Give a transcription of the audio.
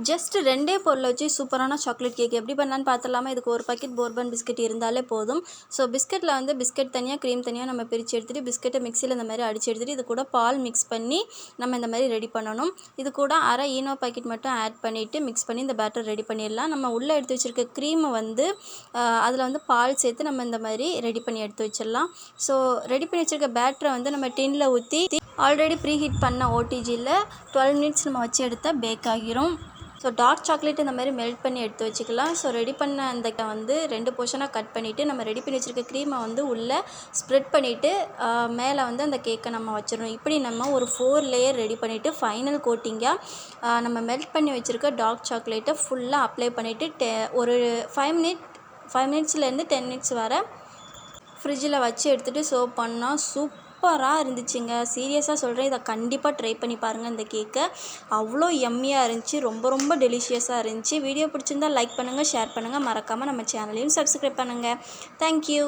Just 2 பொருள வச்சு சூப்பரான சாக்லேட் கேக் எப்படி பண்ணலான்னு பார்த்துடலாமா? இதுக்கு ஒரு பாக்கெட் போர்பன் பிஸ்கட் இருந்தாலே போதும். ஸோ பிஸ்கட்டில் வந்து பிஸ்கட் தனியாக, க்ரீம் தனியாக நம்ம பிரித்து எடுத்துகிட்டு பிஸ்கட்டை மிக்சியில் இந்த மாதிரி அடித்து எடுத்துகிட்டு இது கூட பால் மிக்ஸ் பண்ணி நம்ம இந்த மாதிரி ரெடி பண்ணணும். இது கூட அரை ஈனோ பாக்கெட் மட்டும் ஆட் பண்ணிவிட்டு மிக்ஸ் பண்ணி இந்த பேட்டர் ரெடி பண்ணிடலாம். நம்ம உள்ளே எடுத்து வச்சுருக்க க்ரீமை வந்து அதில் வந்து பால் சேர்த்து நம்ம இந்த மாதிரி ரெடி பண்ணி எடுத்து வச்சிடலாம். ஸோ ரெடி பண்ணி வச்சுருக்க பேட்டரை வந்து நம்ம டின்னில் ஊற்றி ஆல்ரெடி ப்ரீ ஹீட் பண்ண ஓடிஜியில் 12 மினிட்ஸ் நம்ம வச்சு எடுத்தால் பேக் ஆகிரும். ஸோ டார்க் சாக்லேட் இந்த மாதிரி மெல்ட் பண்ணி எடுத்து வச்சுக்கலாம். ஸோ ரெடி பண்ண அந்த வந்து 2 போர்ஷனாக கட் பண்ணிவிட்டு நம்ம ரெடி பண்ணி வச்சுருக்க க்ரீமை வந்து உள்ளே ஸ்ப்ரெட் பண்ணிவிட்டு மேலே வந்து அந்த கேக்கை நம்ம வச்சிடணும். இப்படி நம்ம ஒரு 4 லேயர் ரெடி பண்ணிவிட்டு ஃபைனல் கோட்டிங்காக நம்ம மெல்ட் பண்ணி வச்சுருக்க டார்க் சாக்லேட்டை ஃபுல்லாக அப்ளை பண்ணிவிட்டு ஒரு 5 மினிட்ஸ்லேருந்து 10 மினிட்ஸ் வரை ஃப்ரிட்ஜில் வச்சு எடுத்துகிட்டு சர்வ் பண்ணால் சூப்பராக இருந்துச்சுங்க. சீரியஸாக சொல்கிறேன், இதை கண்டிப்பாக ட்ரை பண்ணி பாருங்கள். இந்த கேக்கை அவ்வளோ யம்மியாக இருந்துச்சு, ரொம்ப ரொம்ப டெலிஷியஸாக இருந்துச்சு. வீடியோ பிடிச்சிருந்தால் லைக் பண்ணுங்கள், ஷேர் பண்ணுங்கள், மறக்காமல் நம்ம சேனலையும் சப்ஸ்கிரைப் பண்ணுங்கள். தேங்க்யூ.